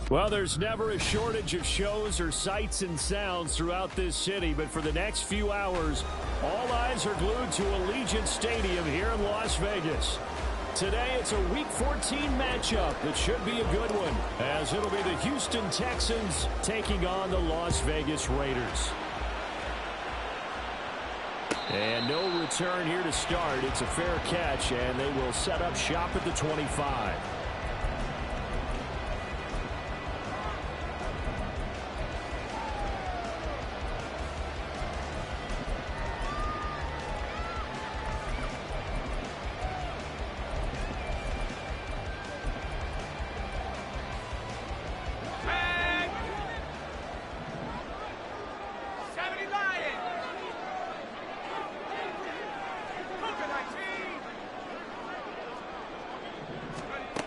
Well, there's never a shortage of shows or sights and sounds throughout this city, but for the next few hours, all eyes are glued to Allegiant Stadium here in Las Vegas. Today, it's a Week 14 matchup that should be a good one, as it'll be the Houston Texans taking on the Las Vegas Raiders. And no return here to start. It's a fair catch, and they will set up shop at the 25.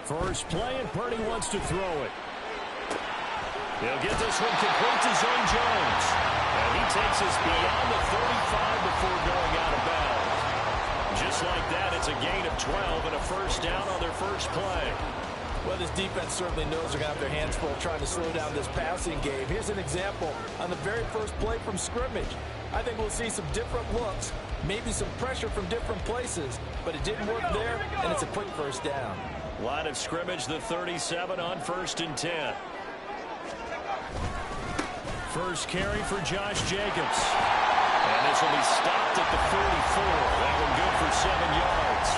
First play, and Purdy wants to throw it. He'll get this one complete to Zane Jones. And he takes us beyond the 35 before going out of bounds. Just like that, it's a gain of 12 and a first down on their first play. Well, this defense certainly knows they're going to have their hands full trying to slow down this passing game. Here's an example on the very first play from scrimmage. I think we'll see some different looks, maybe some pressure from different places, but it didn't work there, and it's a quick first down. Line of scrimmage, the 37 on 1st and 10. First carry for Josh Jacobs. And this will be stopped at the 44. That one good for 7 yards.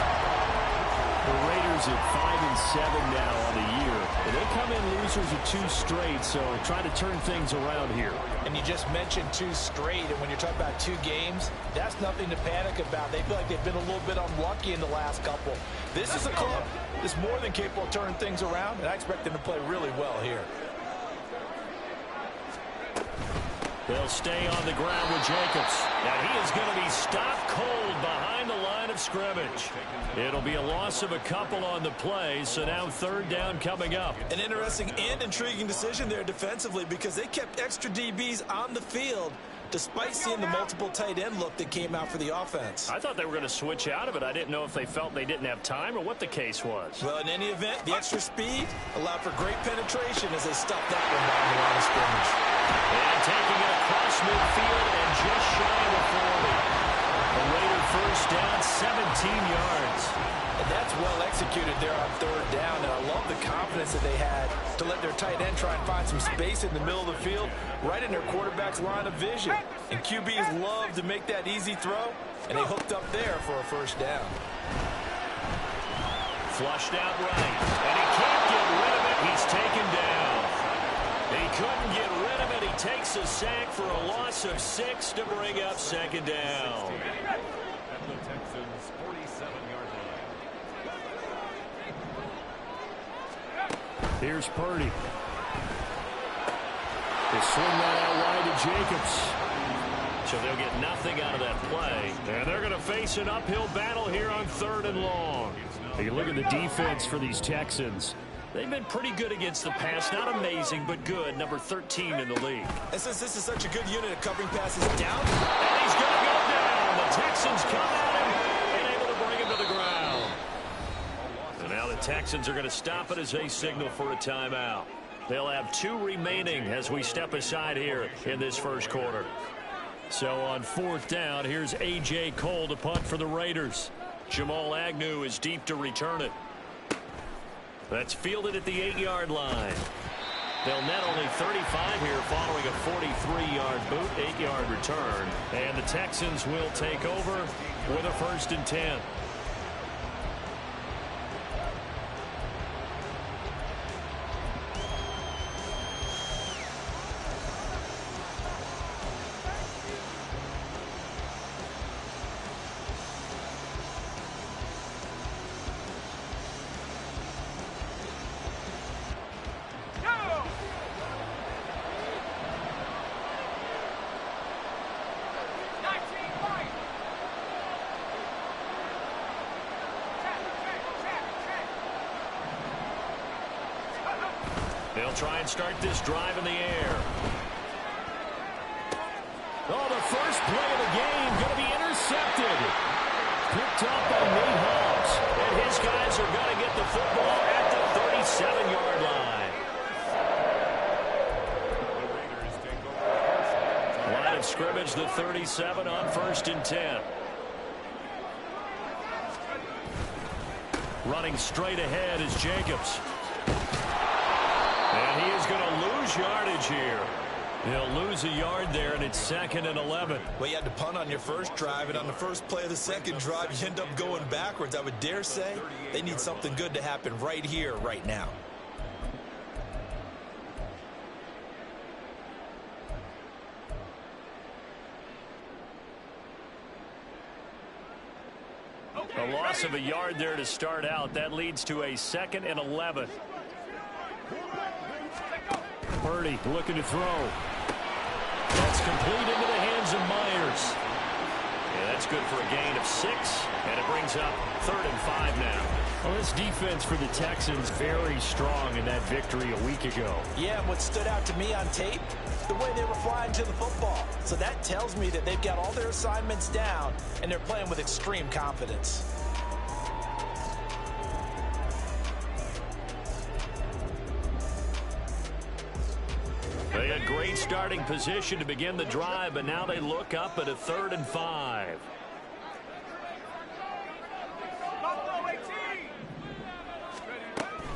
The Raiders at 5-7 now on the year. And they come in losers of 2 straight, so trying to turn things around here. And you just mentioned 2 straight, and when you're talking about 2 games, that's nothing to panic about. They feel like they've been a little bit unlucky in the last couple. This is a club that's more than capable of turning things around, and I expect them to play really well here. They'll stay on the ground with Jacobs. Now he is going to be stopped cold behind the line of scrimmage. It'll be a loss of a couple on the play, so now 3rd down coming up. An interesting and intriguing decision there defensively because they kept extra DBs on the field despite seeing the multiple tight end look that came out for the offense. I thought they were going to switch out of it. I didn't know if they felt they didn't have time or what the case was. Well, in any event, the extra speed allowed for great penetration as they stopped that one down the line of scrimmage. And taking it across midfield and just shy of the 40. A Raider first down, 17 yards. And that's well executed there on 3rd down. And I love the confidence that they had to let their tight end try and find some space in the middle of the field, right in their quarterback's line of vision. And QBs love to make that easy throw, and they hooked up there for a first down. Flushed out right, and he can't get rid of it. He's taken down. He couldn't get rid of it. He takes a sack for a loss of 6 to bring up 2nd down. Here's Purdy. They swing that out wide to Jacobs. So they'll get nothing out of that play. And they're going to face an uphill battle here on 3rd and long. You look at the defense for these Texans. They've been pretty good against the pass. Not amazing, but good. Number 13 in the league. And since this is such a good unit of covering passes down. And he's going to go down. The Texans come at him and able to bring him to the ground. And now the Texans are going to stop it as they signal for a timeout. They'll have 2 remaining as we step aside here in this first quarter. So on 4th down, here's A.J. Cole to punt for the Raiders. Jamal Agnew is deep to return it. That's fielded at the 8-yard line. They'll net only 35 here following a 43-yard boot, 8-yard return. And the Texans will take over with a 1st and 10. They'll try and start this drive in the air. Oh, the first play of the game going to be intercepted. Picked up by Nate Hobbs. And his guys are going to get the football at the 37-yard line. Line of scrimmage, the 37 on 1st and 10. Running straight ahead is Jacobs. And he is going to lose yardage here. He'll lose a yard there, and it's 2nd and 11. Well, you had to punt on your first drive, and on the first play of the second drive, you end up going backwards. I would dare say they need something good to happen right here, right now. A loss of a yard there to start out. That leads to a 2nd and 11. Purdy looking to throw. That's complete into the hands of Myers. Yeah, that's good for a gain of 6, and it brings up 3rd and 5 now. Well, this defense for the Texans very strong in that victory a week ago. Yeah, and what stood out to me on tape, the way they were flying to the football. So that tells me that they've got all their assignments down, and they're playing with extreme confidence. They had great starting position to begin the drive, but now they look up at a 3rd and 5.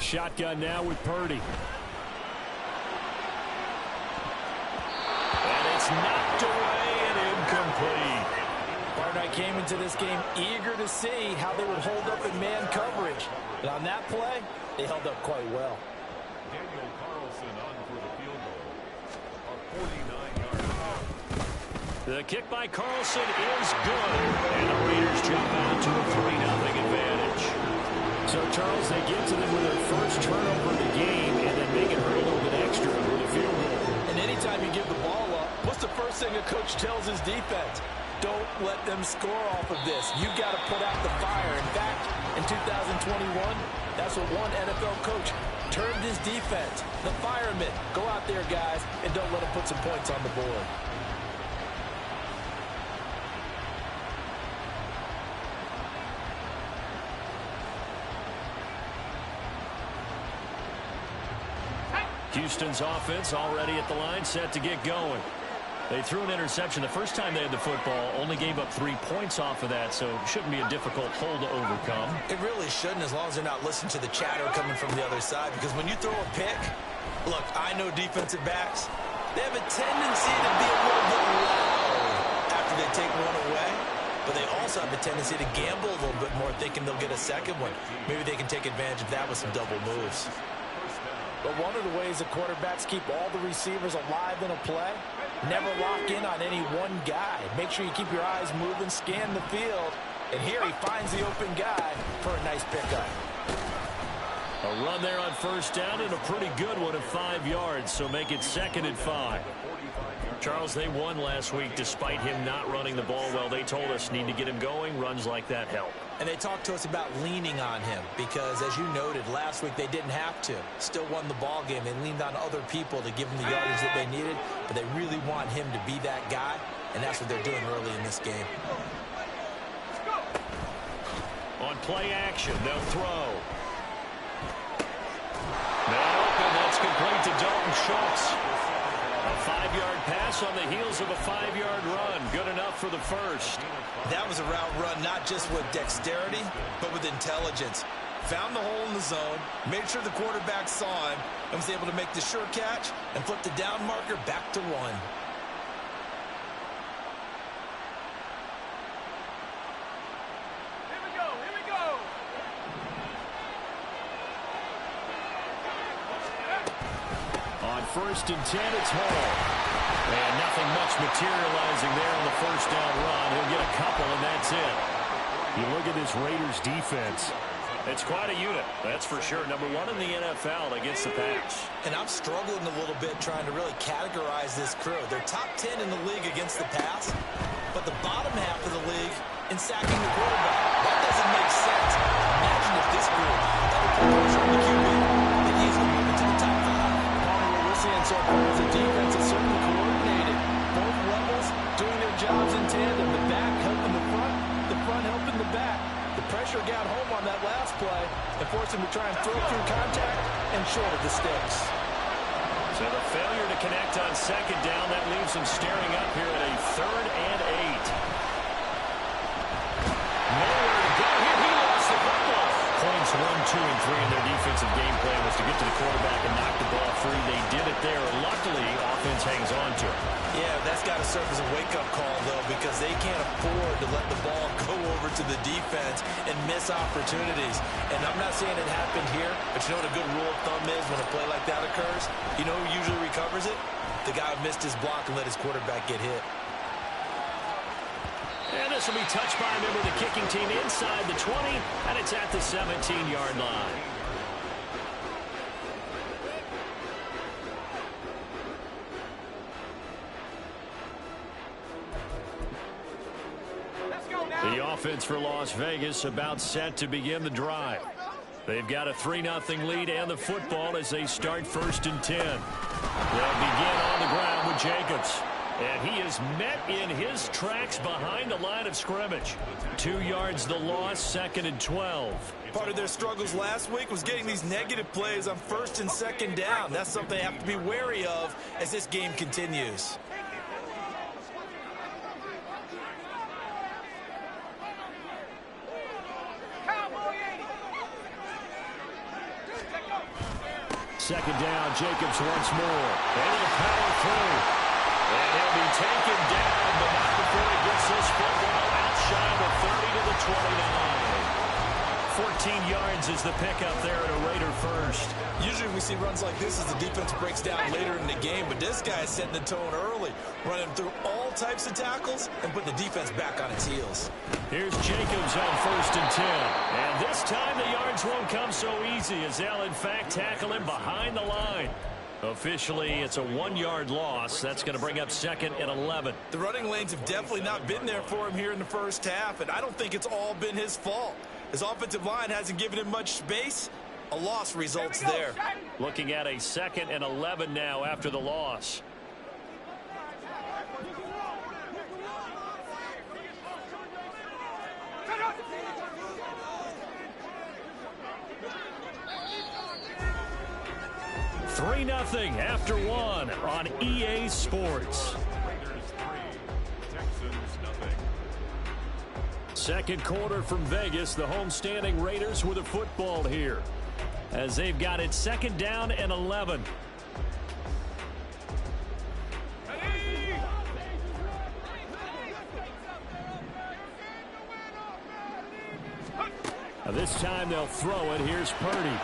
Shotgun now with Purdy. And it's knocked away and incomplete. Partner, I came into this game eager to see how they would hold up in man coverage. But on that play, they held up quite well. Daniel Carlson on for the field goal. A 49-yard. The kick by Carlson is good. And the Raiders jump out to a 3-0 advantage. So, Charles, they get to them with their first turnover of the game and then make it hurt a little bit extra with a field goal. And anytime you give the ball up, what's the first thing a coach tells his defense? Don't let them score off of this. You've got to put out the fire. In fact, in 2021, that's what one NFL coach termed his defense. The firemen. Go out there, guys, and don't let them put some points on the board. Houston's offense already at the line, set to get going. They threw an interception the first time they had the football, only gave up 3 points off of that, so it shouldn't be a difficult hole to overcome. It really shouldn't, as long as they're not listening to the chatter coming from the other side, because when you throw a pick, look, I know defensive backs, they have a tendency to be a little bit loud after they take one away, but they also have a tendency to gamble a little bit more, thinking they'll get a second one. Maybe they can take advantage of that with some double moves. But one of the ways the quarterbacks keep all the receivers alive in a play, never lock in on any one guy. Make sure you keep your eyes moving, scan the field, and here he finds the open guy for a nice pickup. A run there on first down and a pretty good one of 5 yards, so make it 2nd and 5. Charles, they won last week despite him not running the ball well. They told us need to get him going. Runs like that help. And they talked to us about leaning on him because, as you noted, last week they didn't have to. Still won the ball game. They leaned on other people to give them the yardage that they needed, but they really want him to be that guy, and that's what they're doing early in this game. On play action, they'll throw. Now open, that's complete to Dalton Schultz. A 5-yard pass on the heels of a 5-yard run. Good enough for the first. That was a route run not just with dexterity, but with intelligence. Found the hole in the zone, made sure the quarterback saw him, and was able to make the sure catch and flip the down marker back to 1. On 1st and 10, it's Hall. And nothing much materializing there on the first down run. He'll get a couple, and that's it. You look at this Raiders defense. It's quite a unit, that's for sure. Number 1 in the NFL against the pass. And I'm struggling a little bit trying to really categorize this crew. They're top 10 in the league against the pass, but the bottom half of the league in sacking the quarterback. That doesn't make sense. Imagine if this group had a pressure on the QB, then easily move into the top 5. pressure got home on that last play and forced him to try and throw through contact and short of the sticks. So the failure to connect on second down, that leaves him staring up here at a 3rd and 8. Nowhere to go here. He lost the football. Points 1, 2, and 3 in their defensive game plan was to get to the quarterback and knock the ball free. They did it there. Luckily, offense hangs on to it. Yeah, that's got to serve as a wake-up call, though, because they can't afford to let the ball go over to the defense and miss opportunities. And I'm not saying it happened here, but you know what a good rule of thumb is when a play like that occurs? You know who usually recovers it? The guy who missed his block and let his quarterback get hit. And this will be touched by a member of the kicking team inside the 20, and it's at the 17-yard line. The offense for Las Vegas about set to begin the drive. They've got a 3-0 lead and the football as they start 1st and 10. They'll begin on the ground with Jacobs. And he is met in his tracks behind the line of scrimmage. 2 yards the loss, 2nd and 12. Part of their struggles last week was getting these negative plays on 1st and 2nd down. That's something they have to be wary of as this game continues. Second down, Jacobs once more. Able to power through. And he'll be taken down, but not before he gets this football outside the 30 to the 29. 14 yards is the pickup there at a Raider first. Usually we see runs like this as the defense breaks down later in the game, but this guy is setting the tone early, running through all types of tackles and putting the defense back on its heels. Here's Jacobs on 1st and 10. And this time the yards won't come so easy as they'll, in fact, tackle him behind the line. Officially, it's a 1-yard loss. That's going to bring up 2nd and 11. The running lanes have definitely not been there for him here in the first half, and I don't think it's all been his fault. His offensive line hasn't given him much space. A loss results there. Looking at a 2nd and 11 now after the loss. Three 0 after 1 on EA Sports. Raiders 3, Texans nothing. Second quarter from Vegas. The homestanding Raiders with a football here as they've got it 2nd down and 11. Now this time they'll throw it. Here's Purdy.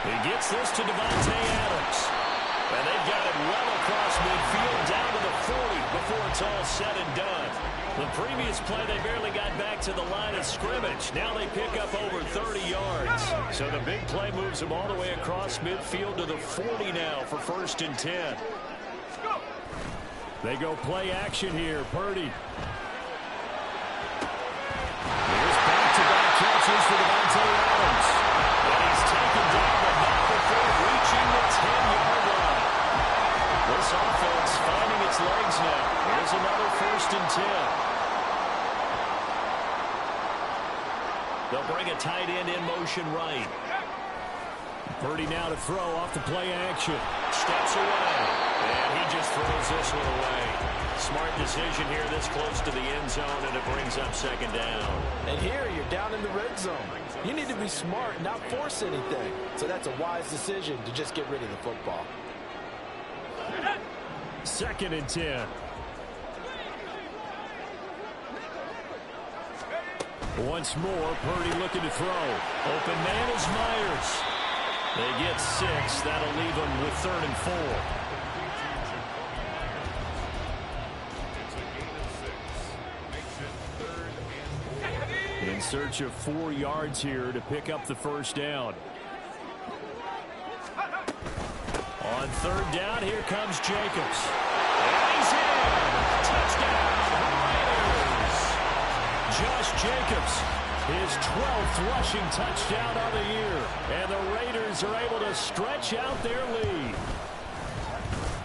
He gets this to Devontae Adams. And they've got it well across midfield down to the 40 before it's all said and done. The previous play, they barely got back to the line of scrimmage. Now they pick up over 30 yards. So the big play moves them all the way across midfield to the 40 now for 1st and 10. They go play action here. Purdy. Here's back-to-back catches for Devontae Adams. And he's taken down, but not before reaching the 10-yard line. This offense finding its legs now. Here's another 1st and 10. They'll bring a tight end in motion right. Purdy now to throw off the play action. Steps away. And he just throws this one away. Smart decision here this close to the end zone, and it brings up 2nd down. And here you're down in the red zone. You need to be smart and not force anything. So that's a wise decision to just get rid of the football. 2nd and 10. Once more, Purdy looking to throw. Open man is Myers. They get 6. That'll leave them with 3rd and 4. In search of 4 yards here to pick up the 1st down. On 3rd down, here comes Jacobs. And he's in. Touchdown, Raiders. Josh Jacobs, his 12th rushing touchdown of the year. And the Raiders are able to stretch out their lead.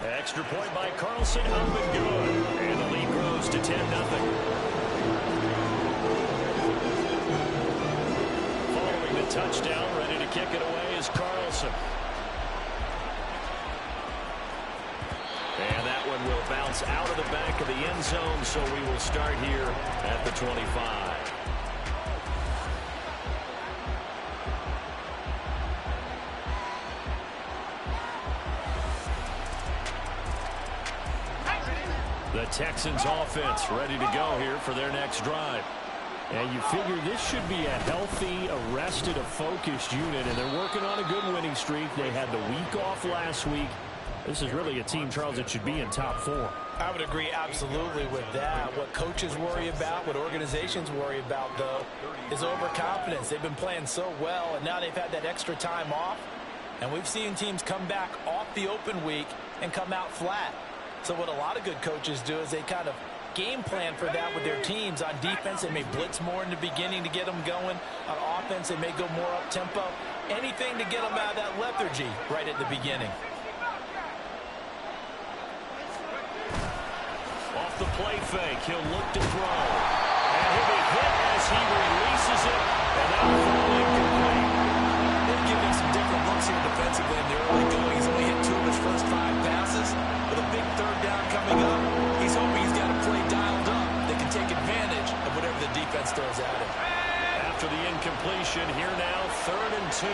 Extra point by Carlson, up and good. And the lead grows to 10-0. touchdown. Ready to kick it away is Carlson. And that one will bounce out of the back of the end zone, so we will start here at the 25. The Texans offense ready to go here for their next drive. And you figure this should be a healthy, arrested, a focused unit, and they're working on a good winning streak. They had the week off last week. This is really a team, Charles, that should be in top 4. I would agree absolutely with that. What coaches worry about, what organizations worry about, though, is overconfidence. They've been playing so well, and now they've had that extra time off. And we've seen teams come back off the open week and come out flat. So what a lot of good coaches do is they kind of game plan for that with their teams. On defense, they may blitz more in the beginning to get them going. On offense, they may go more up-tempo. Anything to get them out of that lethargy right at the beginning. Off the play fake, he'll look to throw. And he'll be hit as he releases it. And that will fall incomplete. They've given him some different looks here defensively in the early going. He's only hit 2 of his first 5 passes. With a big third down coming up, he's hoping he's got a play dialed up that can take advantage of whatever the defense throws at him. After the incompletion, here now, 3rd and 2.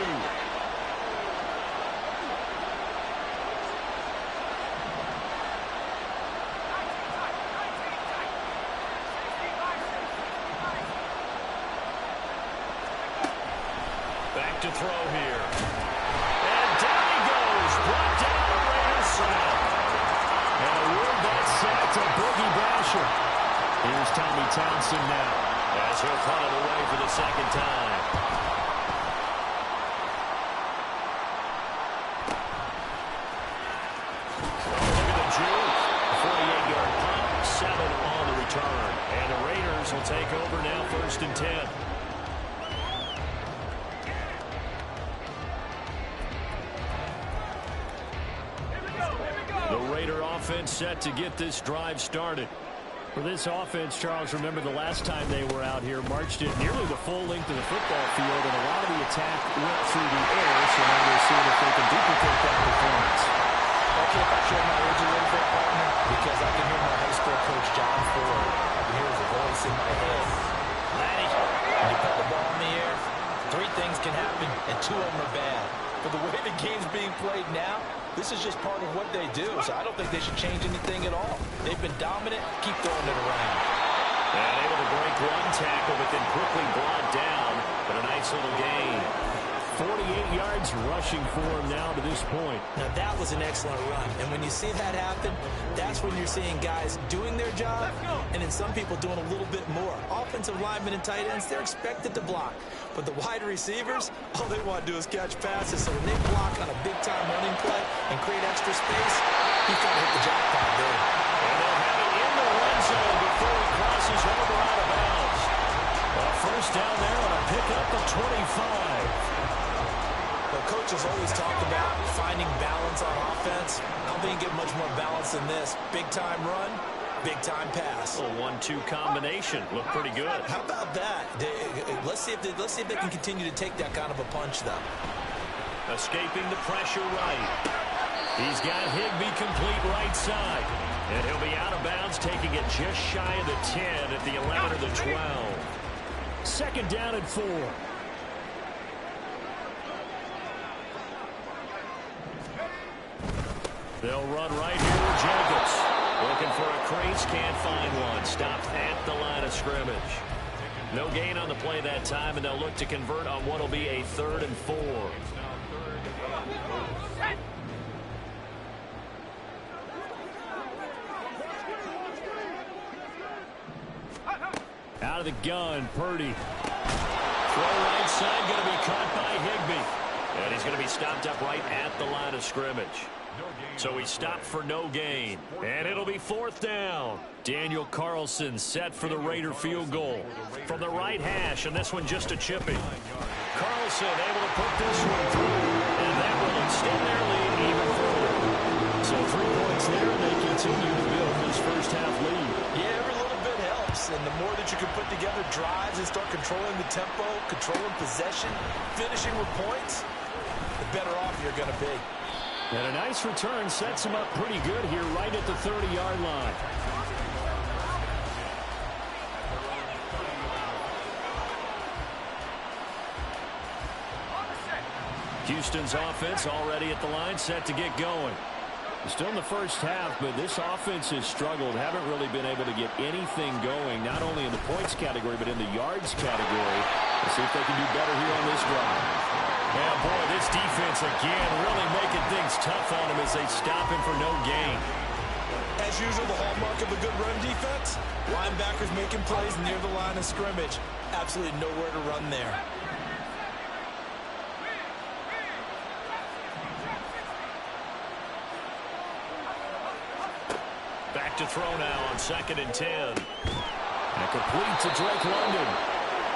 Back to throw here. And down he goes. Brought down the Raiders sack. And a real bad sack to Boogie Basher. Here's Tommy Townsend now, as he'll punt it away for the second time. Look at the juke. 48-yard punt, 7 on the return. And the Raiders will take over now, 1st and 10. The Raider offense set to get this drive started. For this offense, Charles, remember the last time they were out here, marched it nearly the full length of the football field, and a lot of the attack went through the air, so now they're seeing if they can duplicate that performance. Okay, if I share my age a little bit, partner, because I can hear my high school coach, John Ford. I can hear his voice in my head. Laddie, when you put the ball in the air, 3 things can happen, and 2 of them are bad. But the way the game's being played now, this is just part of what they do, so I don't think they should change anything at all. They've been dominant. Keep throwing it around. And able to break one tackle, but then quickly brought down. But a nice little gain. 48 yards rushing for him now to this point. Now, that was an excellent run. And when you see that happen, that's when you're seeing guys doing their job and then some people doing a little bit more. Offensive linemen and tight ends, they're expected to block. But the wide receivers, all they want to do is catch passes. So when they block on a big-time running play and create extra space, he's got to hit the jackpot there. And they'll have it in the red zone before he crosses over out of bounds. A first down there on a pickup of 25. Well, coaches always talk about finding balance on offense. I don't think you get much more balance than this. Big-time run, big-time pass. A 1-2 combination. Looked pretty good. How about that? Let's see if they can continue to take that kind of a punch, though. Escaping the pressure right. He's got Higbee complete right side. And he'll be out of bounds, taking it just shy of the 10 at the 11 or the 12. 2nd down and 4. They'll run right here with Jacobs. Looking for a crease, can't find one. Stopped at the line of scrimmage. No gain on the play that time, and they'll look to convert on what will be a 3rd and 4. Out of the gun, Purdy. Throw right side, going to be caught by Higbee. And he's going to be stopped up right at the line of scrimmage. So he stopped for no gain. And it'll be 4th down. Daniel Carlson set for the Raider field goal. From the right hash, and this one just a chippy. Carlson able to put this one through. And that will extend their lead even further. So 3 points there, and they continue to build this first half lead. Yeah, every little bit helps. gaps, and the more that you can put together drives and start controlling the tempo, controlling possession, finishing with points, the better off you're going to be. And a nice return sets him up pretty good here right at the 30-yard line. Houston's offense already at the line, set to get going. Still in the first half, but this offense has struggled. Haven't really been able to get anything going, not only in the points category, but in the yards category. Let's see if they can do better here on this drive. Yeah, boy, this defense again really making things tough on him as they stop him for no gain. As usual, the hallmark of a good run defense, linebackers making plays near the line of scrimmage. Absolutely nowhere to run there. Back to throw now on 2nd and 10. And complete to Drake London.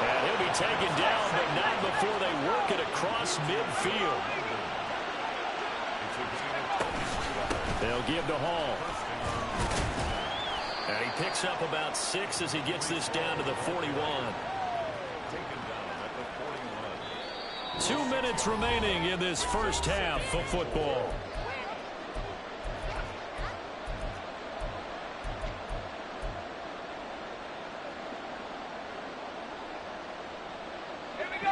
And he'll be taken down, but not before they work it across midfield. They'll give to Hall. And he picks up about 6 as he gets this down to the 41. 2 minutes remaining in this first half of football.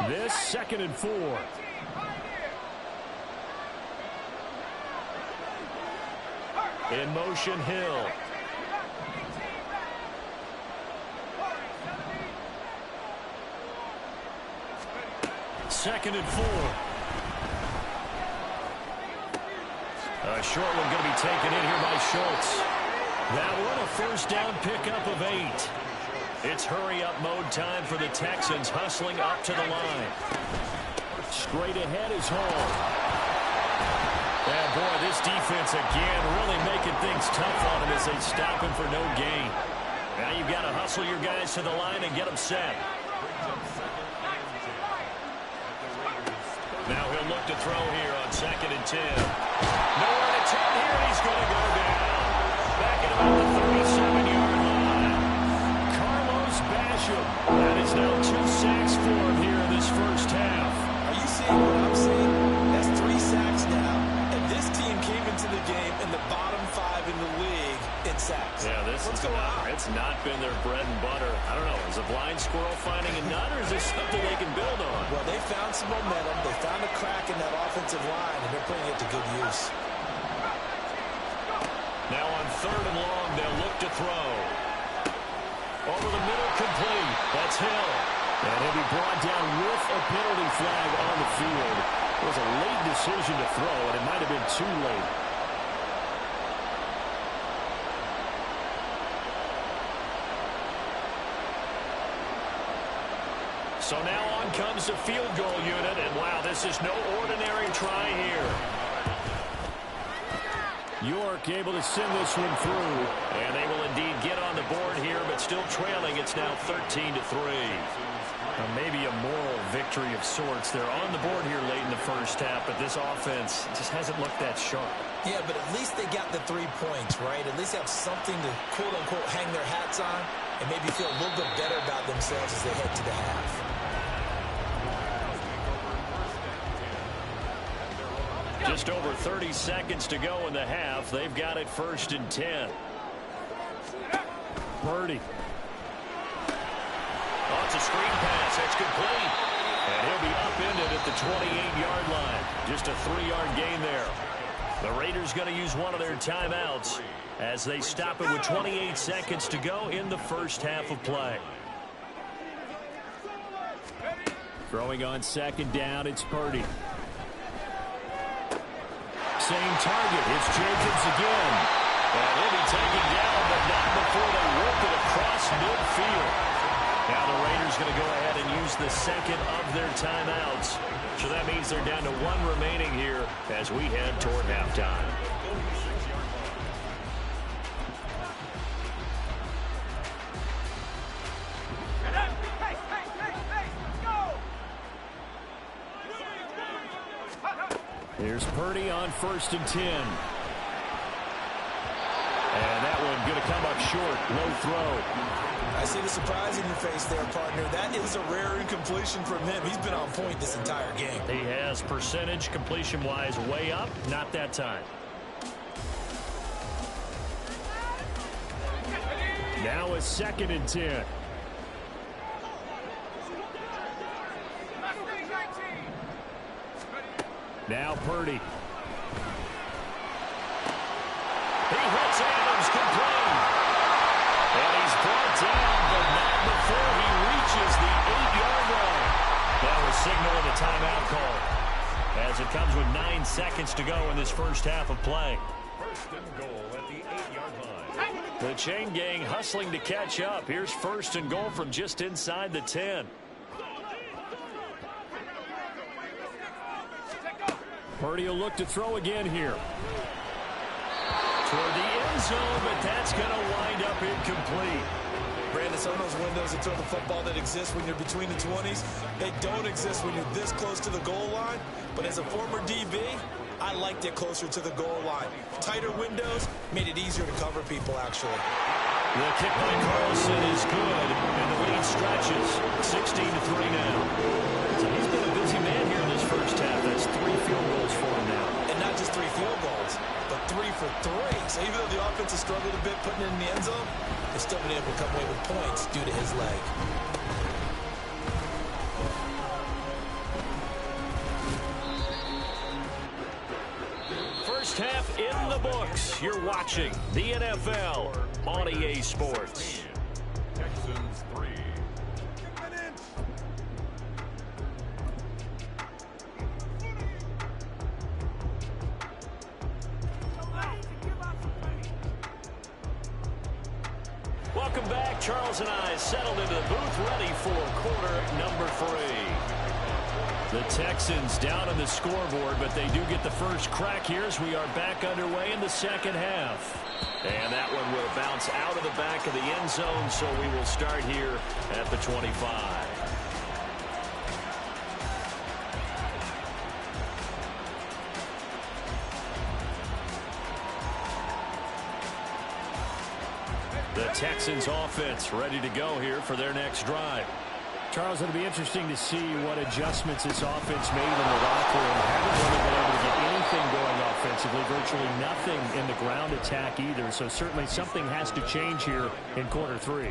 This 2nd and 4. In motion, Hill. Second and 4. A short one going to be taken in here by Schultz. That one a first down pickup of 8. It's hurry-up mode time for the Texans, hustling up to the line. Straight ahead is Hall. And boy, this defense again really making things tough on him as they stop him for no gain. Now you've got to hustle your guys to the line and get them set. Now he'll look to throw here on 2nd and 10. Nowhere to turn here, and he's going to go down. Back at about the 37-yard line. That is now 2 sacks for him here in this first half. Are you seeing what I'm seeing? That's 3 sacks now. And this team came into the game in the bottom 5 in the league in sacks. Yeah, it's not been their bread and butter. I don't know. Is a blind squirrel finding a nut, or is this something they can build on? Well, they found some momentum. They found a crack in that offensive line, and they're putting it to good use. Now on 3rd and long, they'll look to throw. Over the middle, complete. That's Hill. And he'll be brought down with a penalty flag on the field. It was a late decision to throw, and it might have been too late. So now on comes the field goal unit, and wow, this is no ordinary try here. York able to send this one through, and they will indeed get on the board here, but still trailing. It's now 13-3. Maybe a moral victory of sorts. They're on the board here late in the first half, but this offense just hasn't looked that sharp. Yeah, but at least they got the 3 points, right? At least they have something to, quote-unquote, hang their hats on and maybe feel a little bit better about themselves as they head to the half. Just over 30 seconds to go in the half. They've got it 1st and 10. Purdy. Oh, it's a screen pass. It's complete. And he'll be upended at the 28-yard line. Just a 3-yard gain there. The Raiders going to use one of their timeouts as they stop it with 28 seconds to go in the first half of play. Throwing on 2nd down, it's Purdy. Same target. It's Jacobs again. And he'll be taken down, but not before they work it across midfield. Now the Raiders going to go ahead and use the 2nd of their timeouts. So that means they're down to 1 remaining here as we head toward halftime. Here's Purdy on 1st and 10. And that one going to come up short. Low throw. I see the surprise in your face there, partner. That is a rare incompletion from him. He's been on point this entire game. He has percentage completion-wise way up, not that time. Now a 2nd and 10. Now Purdy. He hits Adams complete. And he's brought down, but not before he reaches the 8-yard line. Now a signal and a timeout call, as it comes with 9 seconds to go in this first half of play. First and goal at the 8-yard line. The chain gang hustling to catch up. Here's 1st and goal from just inside the 10. Purdy will look to throw again here. Toward the end zone, but that's going to wind up incomplete. Brandon, some of those windows to throw the football that exist when you're between the 20s, they don't exist when you're this close to the goal line. But as a former DB, I liked it closer to the goal line. Tighter windows made it easier to cover people, actually. The kick by Carlson is good, and the lead stretches 16-3 now. So he's been a busy man here in this first half. That's 3 field goals for him now. And not just 3 field goals, but 3 for 3. So even though the offense has struggled a bit putting it in the end zone, they've still been able to come away with points due to his leg. First half in the books. You're watching the NFL on EA Sports. Texans 3. Welcome back. Charles and I settled into the booth, ready for quarter number 3. The Texans down on the scoreboard, but they do get the first crack here as we are back underway in the second half. And that one will bounce out of the back of the end zone, so we will start here at the 25. The Texans offense ready to go here for their next drive. Charles, it'll be interesting to see what adjustments this offense made in the locker room. Haven't really been able to get anything going offensively, virtually nothing in the ground attack either. So certainly something has to change here in quarter 3.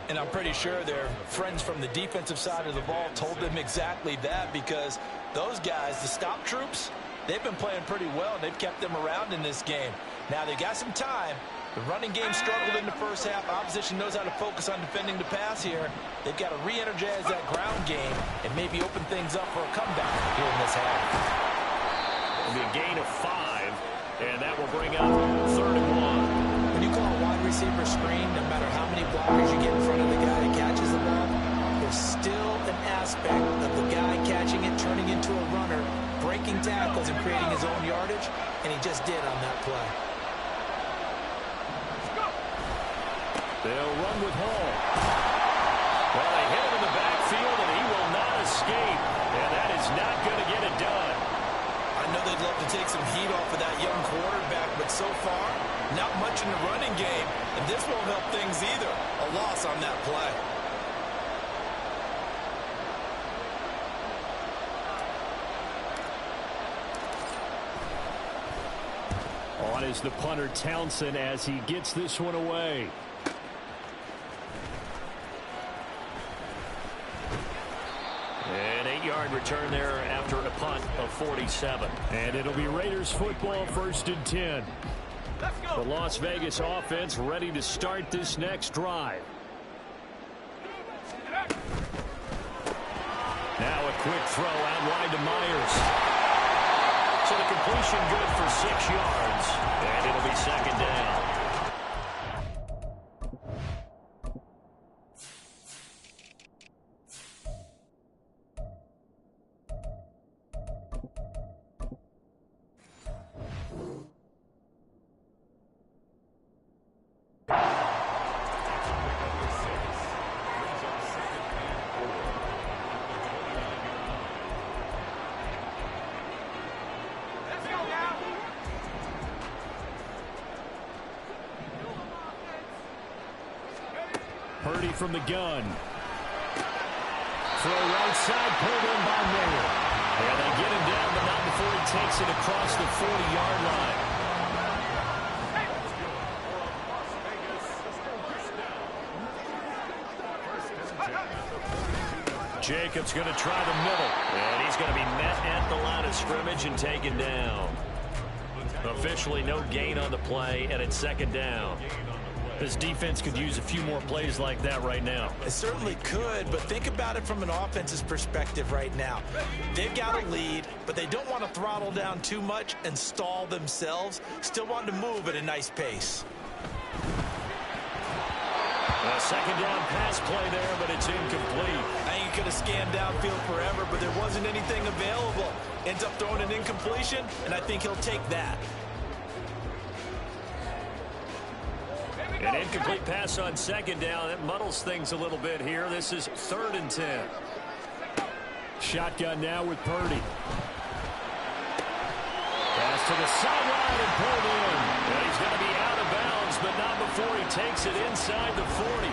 And I'm pretty sure their friends from the defensive side of the ball told them exactly that, because those guys, the stop troops, they've been playing pretty well, and they've kept them around in this game. Now they've got some time. The running game struggled in the first half. Opposition knows how to focus on defending the pass here. They've got to re-energize that ground game and maybe open things up for a comeback here in this half. It'll be a gain of 5, and that will bring up 3rd and 1. When you call a wide receiver screen, no matter how many blockers you get in front of the guy that catches the ball, there's still an aspect of the guy catching it, turning into a runner, breaking tackles and creating his own yardage, and he just did on that play. They'll run with Hall. Well, they hit him in the backfield, and he will not escape. And that is not going to get it done. I know they'd love to take some heat off of that young quarterback, but so far, not much in the running game, and this won't help things either. A loss on that play. On is the punter Townsend as he gets this one away. An 8-yard return there after a punt of 47. And it'll be Raiders football, 1st and 10. The Las Vegas offense ready to start this next drive. Now a quick throw out wide to Myers. So the completion good for 6 yards. And it'll be 2nd down. Purdy from the gun. Throw right side, pulled in by Miller. Yeah, they get him down, but not before he takes it across the 40-yard line. Jacobs going to try the middle. And he's going to be met at the line of scrimmage and taken down. Officially no gain on the play, and it's second down. This defense could use a few more plays like that right now. It certainly could, but think about it from an offense's perspective right now. They've got a lead, but they don't want to throttle down too much and stall themselves. Still want to move at a nice pace. A second down pass play there, but it's incomplete. I think you could have scanned downfield forever, but there wasn't anything available. Ends up throwing an incompletion, and I think he'll take that. An incomplete pass on second down. That muddles things a little bit here. This is 3rd and 10. Shotgun now with Purdy. Pass to the sideline and pulled in. And he's going to be out of bounds, but not before he takes it inside the 40.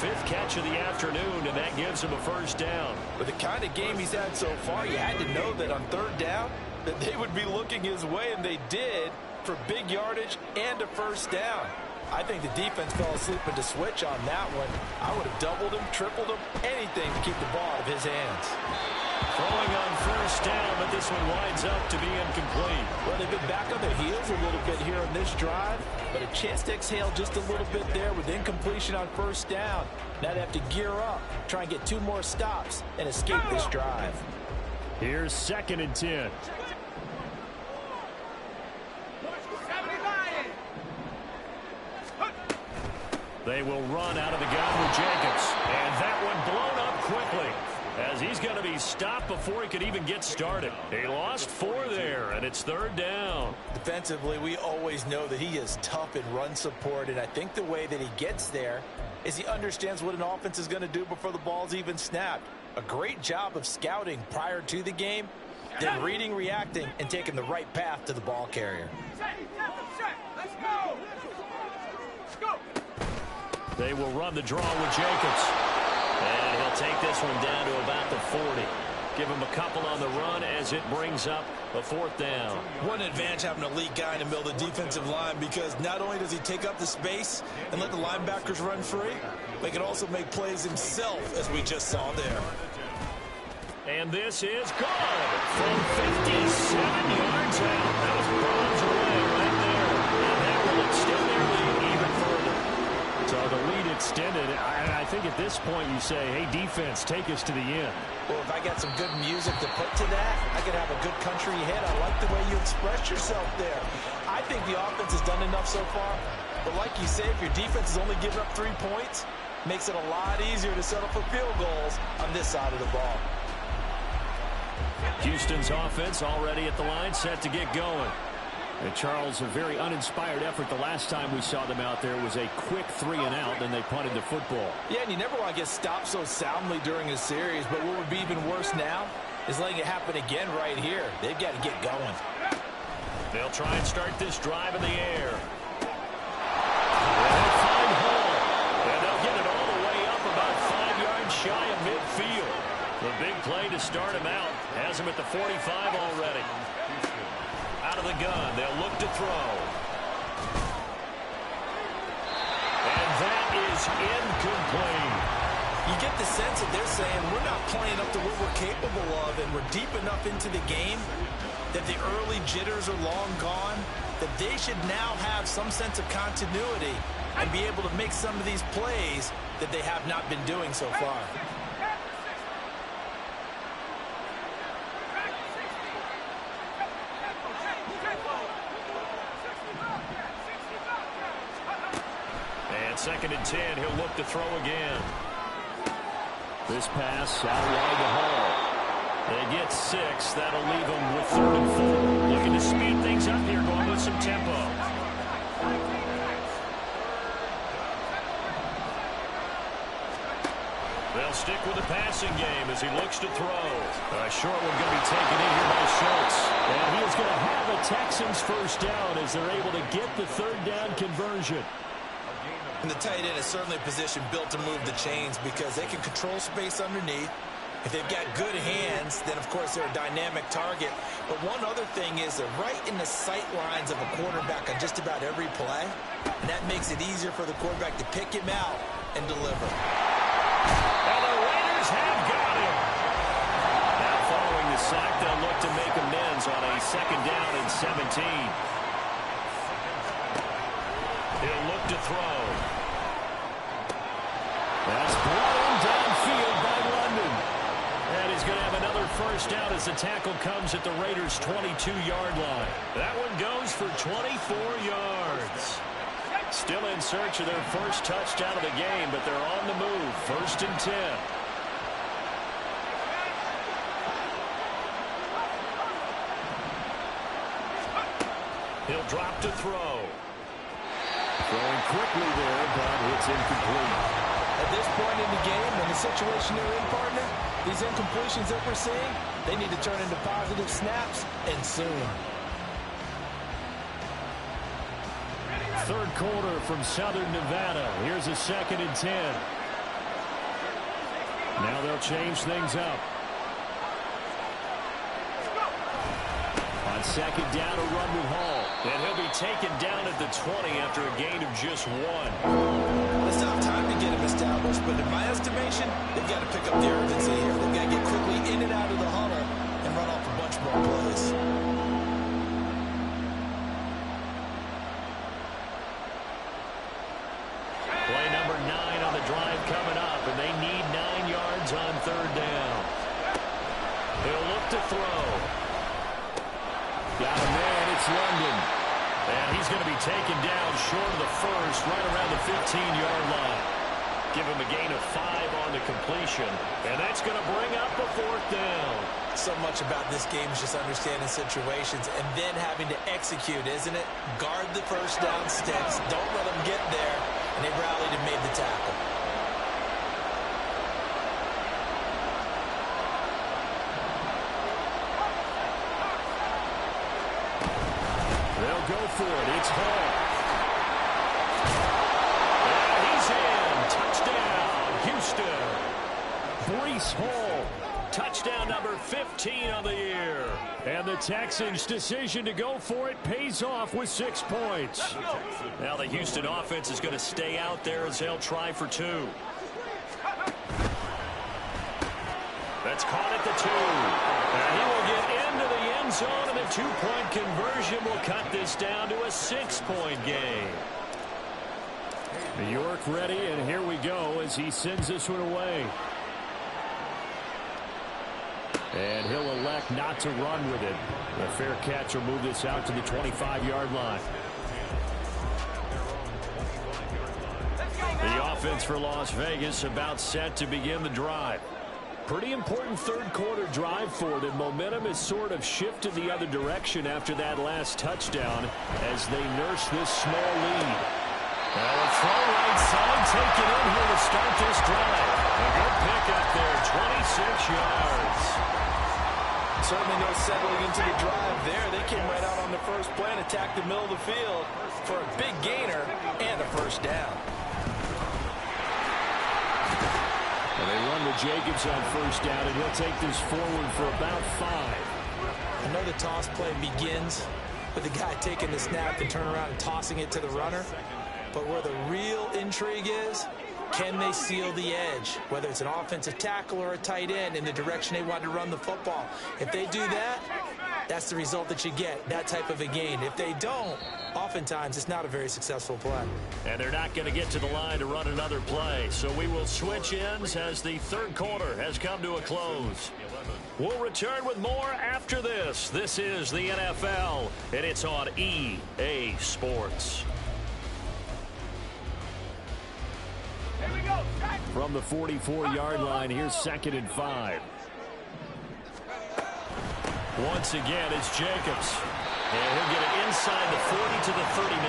5th catch of the afternoon, and that gives him a first down. With the kind of game he's had so far, you had to know that on 3rd down, that they would be looking his way, and they did, for big yardage and a first down. I think the defense fell asleep with the switch on that one. I would have doubled him, tripled him, anything to keep the ball out of his hands. Throwing on first down, but this one winds up to be incomplete. Well, they've been back on their heels a little bit here on this drive, but a chance to exhale just a little bit there with incompletion on first down. Now they have to gear up, try and get 2 more stops, and escape this drive. Here's 2nd and 10. They will run out of the gun with Jacobs. And that one blown up quickly, as he's going to be stopped before he could even get started. He lost 4 there, and it's 3rd down. Defensively, we always know that he is tough in run support, and I think the way that he gets there is he understands what an offense is going to do before the ball's even snapped. A great job of scouting prior to the game, then reading, reacting, and taking the right path to the ball carrier. Let's go! They will run the draw with Jacobs. And he'll take this one down to about the 40. Give him a couple on the run as it brings up a 4th down. One advantage having an elite guy in the middle of the defensive line, because not only does he take up the space and let the linebackers run free, but he can also make plays himself, as we just saw there. And this is good from 57 yards out. That was bombs away right there. And that will extend their lead even further. So the lead extended. I think at this point you say, hey, defense, take us to the end. Well, if I got some good music to put to that, I could have a good country hit. I like the way you expressed yourself there. I think the offense has done enough so far. But like you say, if your defense is only giving up 3 points, makes it a lot easier to settle for field goals on this side of the ball. Houston's offense already at the line, set to get going. And Charles, a very uninspired effort the last time we saw them out there. Was a quick 3 and out, then they punted the football. Yeah, and you never want to get stopped so soundly during a series, but what would be even worse now is letting it happen again right here. They've got to get going. They'll try and start this drive in the air. They'll find Hall, and they'll get it all the way up about 5 yards shy of midfield. The big play to start him out has him at the 45 already. Out of the gun, they'll look to throw. And that is incomplete. You get the sense that they're saying we're not playing up to what we're capable of, and we're deep enough into the game that the early jitters are long gone, that they should now have some sense of continuity and be able to make some of these plays that they have not been doing so far. And 2nd and 10, he'll look to throw again. This pass out wide to Hall. They get 6. That'll leave them with 3rd and 4. Looking to speed things up here, going with some tempo. They'll stick with the passing game as he looks to throw. A short one going to be taken in here by Schultz. And he is going to have a Texans first down as they're able to get the 3rd down conversion. A gain of And the tight end is certainly a position built to move the chains because they can control space underneath. If they've got good hands, then, of course, they're a dynamic target. But one other thing is they're right in the sight lines of a quarterback on just about every play. And that makes it easier for the quarterback to pick him out and deliver. And the Raiders have got him. Now following the sack, they'll look to make amends on a 2nd down and 17. He'll look to throw. That's brought in downfield by London. And he's going to have another 1st down as the tackle comes at the Raiders' 22-yard line. That one goes for 24 yards. Still in search of their first touchdown of the game, but they're on the move. 1st and 10. He'll drop to throw. Throwing quickly there, but it's incomplete. At this point in the game, in the situation they're in, partner, these incompletions that we're seeing, they need to turn into positive snaps, and soon. 3rd quarter from Southern Nevada. Here's a 2nd and 10. Now they'll change things up. On 2nd down, a run with Hall. And he'll be taken down at the 20 after a gain of just 1. It's not time to get him established, but in my estimation, they've got to pick up the urgency here. They've got to get quickly in and out of the huddle and run off a bunch more plays. Play number 9 on the drive coming up, and they need 9 yards on 3rd down. He'll look to throw. Got a man, it's London. And he's going to be taken down short of the first, right around the 15-yard line. Give him a gain of 5 on the completion, and that's going to bring up a 4th down. So much about this game is just understanding situations and then having to execute, isn't it? Guard the 1st down sticks. Don't let them get there, and they rallied and made the tackle. They'll go for it. It's Hall. And he's in. Touchdown, Houston. Breece Hall. Touchdown number 15 on the year. And the Texans' decision to go for it pays off with 6 points. Now the Houston offense is going to stay out there as they'll try for 2. That's caught at the 2. And he will get into the end zone, and a 2-point conversion will cut this down to a 6-point game. New York ready, and here we go as he sends this one away. And he'll elect not to run with it. A fair catch will move this out to the 25-yard line. The offense for Las Vegas about set to begin the drive. Pretty important 3rd quarter drive for them. Momentum has sort of shifted the other direction after that last touchdown as they nurse this small lead. Well, a throw right side taken in here to start this drive. A good pick up there, 26 yards. Certainly no settling into the drive there. They came right out on the first play and attacked the middle of the field for a big gainer and a 1st down. And they run with Jacobs on 1st down, and he'll take this forward for about 5. I know the toss play begins with the guy taking the snap and turn around and tossing it to the runner. But where the real intrigue is, can they seal the edge, whether it's an offensive tackle or a tight end, in the direction they want to run the football? If they do that, that's the result that you get, that type of a gain. If they don't, oftentimes it's not a very successful play. And they're not going to get to the line to run another play. So we will switch ends as the 3rd quarter has come to a close. We'll return with more after this. This is the NFL, and it's on EA Sports. From the 44-yard line, here's 2nd and 5. Once again, it's Jacobs. And he'll get it inside the 40 to the 39.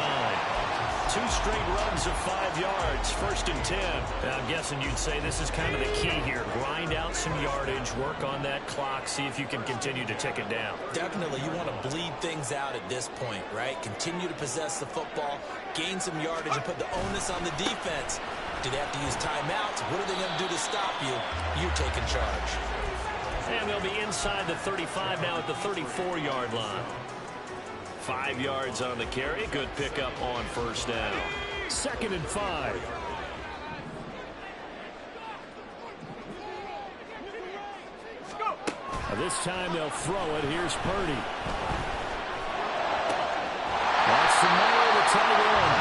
2 straight runs of 5 yards. 1st and 10. I'm guessing you'd say this is kind of the key here. Grind out some yardage, work on that clock, see if you can continue to tick it down. Definitely, you want to bleed things out at this point, right? Continue to possess the football, gain some yardage, and put the onus on the defense. Do they have to use timeouts? What are they going to do to stop you? You're taking charge. And they'll be inside the 35 now at the 34-yard line. 5 yards on the carry. Good pickup on 1st down. 2nd and 5. This time they'll throw it. Here's Purdy. That's the man of the tight end.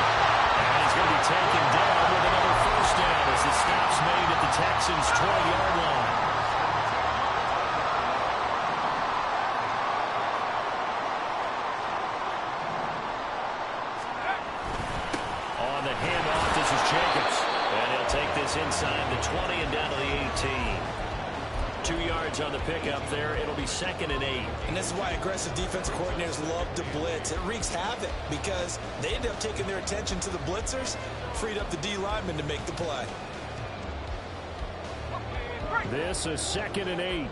And he's going to be taken down with another 1st down as the stop's made at the Texans' 20-yard line. On the handoff, this is Jacobs. And he'll take this inside the 20 and down to the 18. 2 yards on the pickup there. It'll be 2nd and 8. And this is why aggressive defensive coordinators love to blitz. It wreaks havoc because they end up taking their attention to the blitzers, freed up the D lineman to make the play. This is 2nd and 8.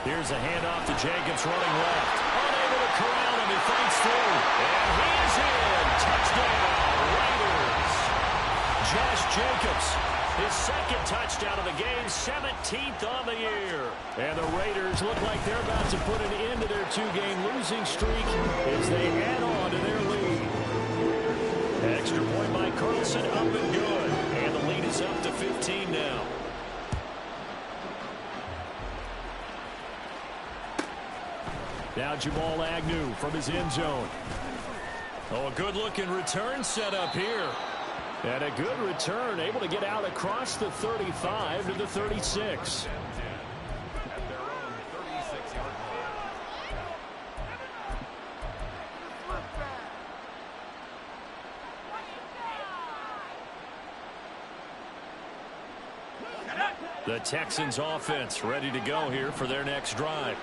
Here's a handoff to Jacobs running left. Unable to corral him. He fights through. And he is in. Touchdown, Raiders. Josh Jacobs, his 2nd touchdown of the game, 17th on the year. And the Raiders look like they're about to put an end to their 2-game losing streak as they add on to their lead. Extra point by Carlson, up and good. And the lead is up to 15 now. Now Jamal Agnew from his end zone. Oh, a good-looking return set up here. And a good return, able to get out across the 35 to the 36. At their own 36-yard line. The Texans offense ready to go here for their next drive.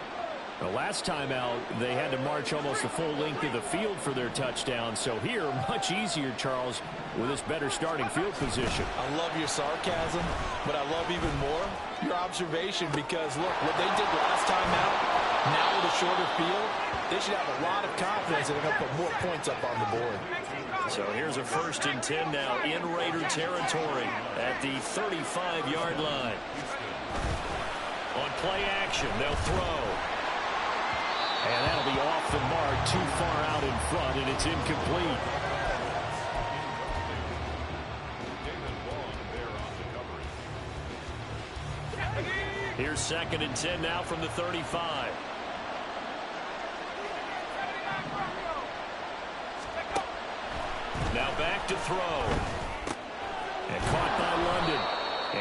The last time out, they had to march almost the full length of the field for their touchdown. So here, much easier, Charles, with this better starting field position. I love your sarcasm, but I love even more your observation because, look, what they did last time out, now with a shorter field, they should have a lot of confidence that they're going to put more points up on the board. So here's a 1st and 10 now in Raider territory at the 35-yard line. On play action, they'll throw. And that'll be off the mark, too far out in front, and it's incomplete. Here's 2nd and 10 now from the 35. Now back to throw. And caught by London.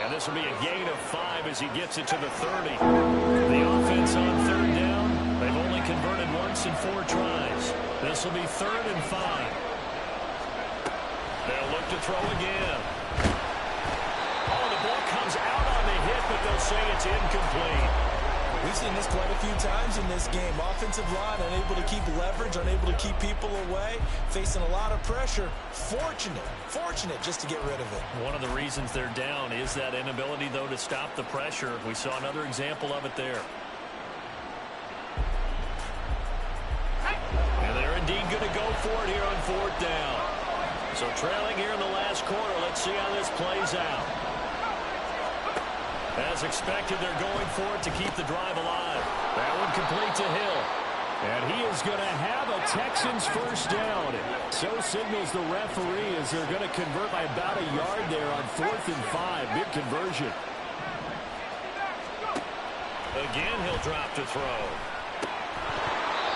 And this will be a gain of 5 as he gets it to the 30. The offense on 3rd down. They've only converted once in 4 tries. This will be 3rd and 5. They'll look to throw again. Oh, the ball comes out on the hit, but they'll say it's incomplete. We've seen this quite a few times in this game. Offensive line unable to keep leverage, unable to keep people away, facing a lot of pressure. Fortunate just to get rid of it. One of the reasons they're down is that inability, though, to stop the pressure. We saw another example of it there. And they're indeed going to go for it here on 4th down. So trailing here in the last quarter. Let's see how this plays out. As expected, they're going for it to keep the drive alive. That one complete to Hill. And he is going to have a Texans 1st down. So signals the referee as they're going to convert by about a yard there on 4th and 5. Big conversion. Again, he'll drop to throw.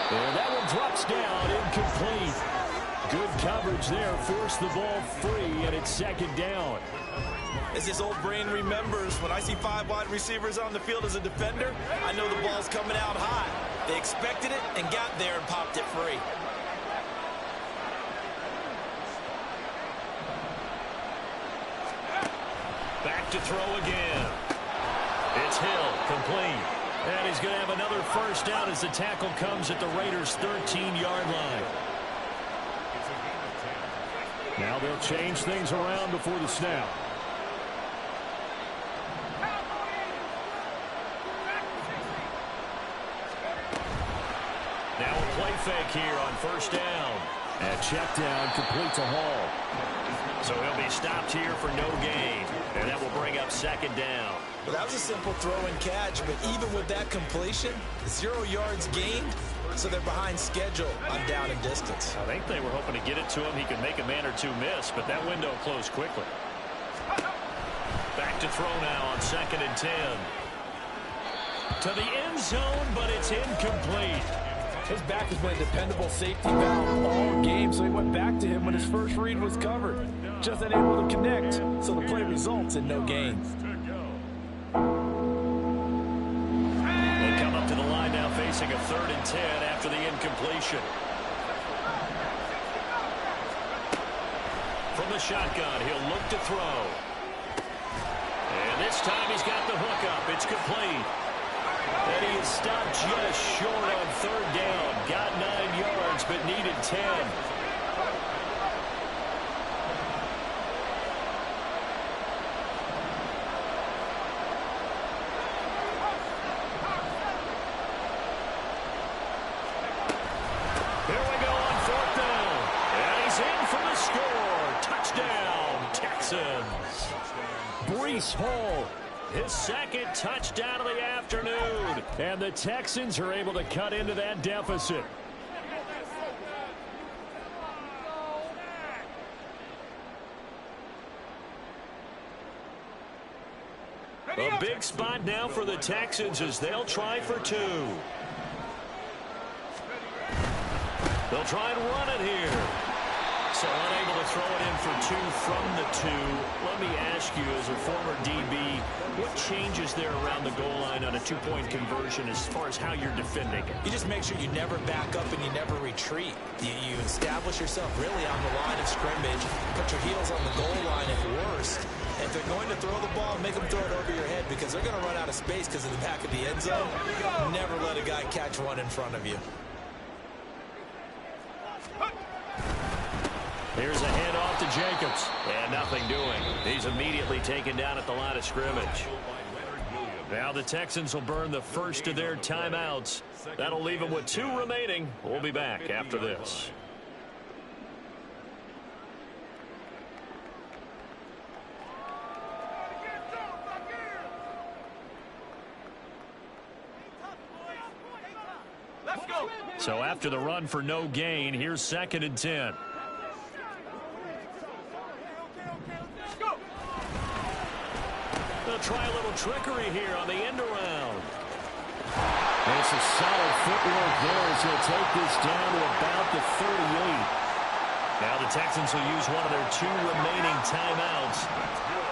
And that one drops down, incomplete. Good coverage there, forced the ball free, and it's 2nd down. As his old brain remembers, when I see 5 wide receivers on the field as a defender, I know the ball's coming out high. They expected it and got there and popped it free. Back to throw again. It's Hill, complete. And he's going to have another first down as the tackle comes at the Raiders' 13-yard line. Now they'll change things around before the snap. Now a play fake here on first down. And check down complete to Hall. So he'll be stopped here for no gain. And that will bring up second down. Well, that was a simple throw and catch, but even with that completion, 0 yards gained, so they're behind schedule on down and distance. I think they were hoping to get it to him. He could make a man or two miss, but that window closed quickly. Back to throw now on 2nd and 10. To the end zone, but it's incomplete. His back has been a dependable safety valve all game, so he went back to him when his first read was covered. Just unable to connect, so the play results in no gain. They come up to the line now facing a 3rd and 10 after the incompletion. From the shotgun, he'll look to throw. And this time he's got the hook up. It's complete. And he is stopped just short on 3rd down. Got 9 yards, but needed 10. Here we go on 4th down. And he's in for the score. Touchdown, Texans. Breece Hall. His 2nd touchdown of the afternoon. And the Texans are able to cut into that deficit. A big spot now for the Texans as they'll try for 2. They'll try and run it here. So unable to throw it in for 2 from the 2. Let me ask you, as a former DB, what changes there around the goal line on a 2-point conversion as far as how you're defending it? You just make sure you never back up and you never retreat. You establish yourself really on the line of scrimmage, put your heels on the goal line at worst. If they're going to throw the ball, make them throw it over your head because they're going to run out of space because of the back of the end zone. Never let a guy catch one in front of you. Here's a handoff to Jacobs. And nothing doing. He's immediately taken down at the line of scrimmage. Now the Texans will burn the first of their timeouts. That'll leave them with 2 remaining. We'll be back after this. So after the run for no gain, here's 2nd and 10. They'll try a little trickery here on the end around. And it's a solid footwork there as he'll take this down to about the 38. Now the Texans will use one of their 2 remaining timeouts.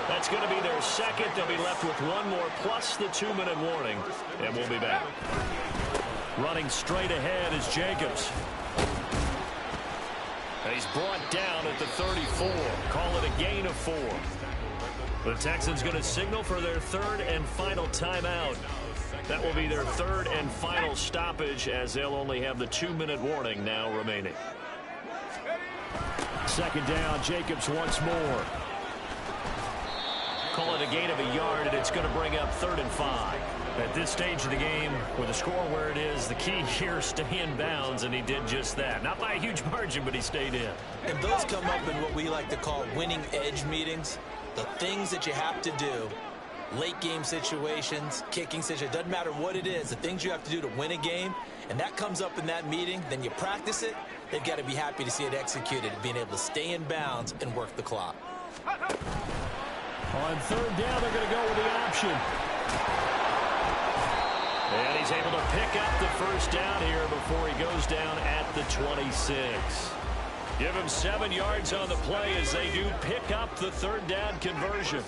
That's going to be their 2nd. They'll be left with 1 more plus the 2-minute warning. And we'll be back. Running straight ahead is Jacobs. And he's brought down at the 34. Call it a gain of 4. The Texans going to signal for their 3rd and final timeout. That will be their 3rd and final stoppage as they'll only have the 2-minute warning now remaining. 2nd down, Jacobs once more. Call it a gain of a yard, and it's going to bring up 3rd and 5. At this stage of the game, with the score where it is, the key here is stay in bounds, and he did just that. Not by a huge margin, but he stayed in. And those come up in what we like to call winning edge meetings. The things that you have to do, late game situations, kicking situations, doesn't matter what it is, the things you have to do to win a game, and that comes up in that meeting, then you practice it, they've got to be happy to see it executed, being able to stay in bounds and work the clock. On 3rd down, they're going to go with the option. And he's able to pick up the first down here before he goes down at the 26. Give him 7 yards on the play as they do pick up the 3rd down conversion.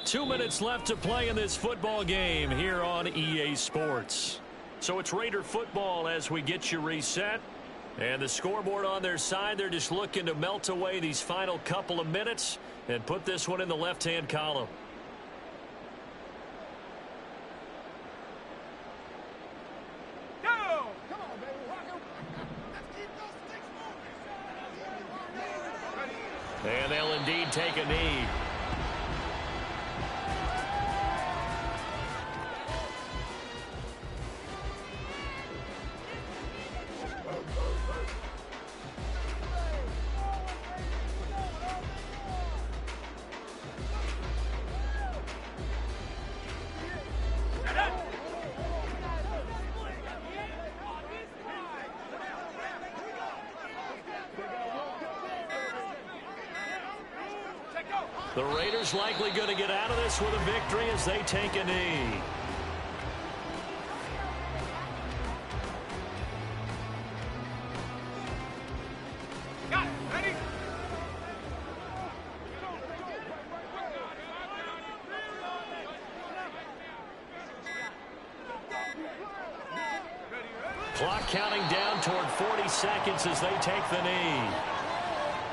2 minutes left to play in this football game here on EA Sports. So it's Raider football as we get you reset. And the scoreboard on their side, they're just looking to melt away these final couple of minutes and put this one in the left-hand column. And they'll indeed take a knee. The Raiders likely going to get out of this with a victory as they take a knee. Got it. Ready? Clock counting down toward 40 seconds as they take the knee.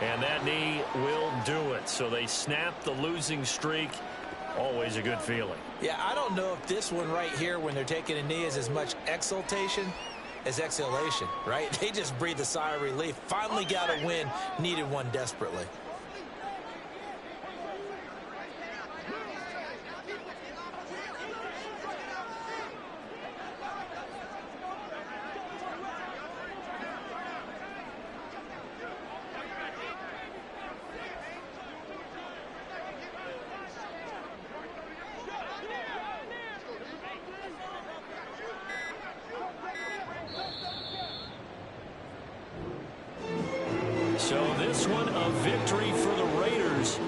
And that knee will do it. So they snap the losing streak. Always a good feeling. Yeah, I don't know if this one right here when they're taking a knee is as much exultation as exhalation, right? They just breathe a sigh of relief. Finally got a win. Needed one desperately. So this one a victory for the Raiders.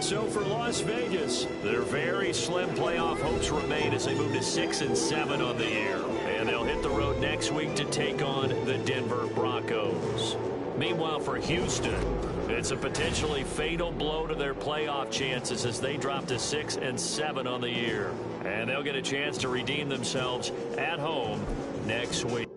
So for Las Vegas, their very slim playoff hopes remain as they move to 6-7 on the year. And they'll hit the road next week to take on the Denver Broncos. Meanwhile, for Houston, it's a potentially fatal blow to their playoff chances as they drop to 6-7 on the year. And they'll get a chance to redeem themselves at home next week.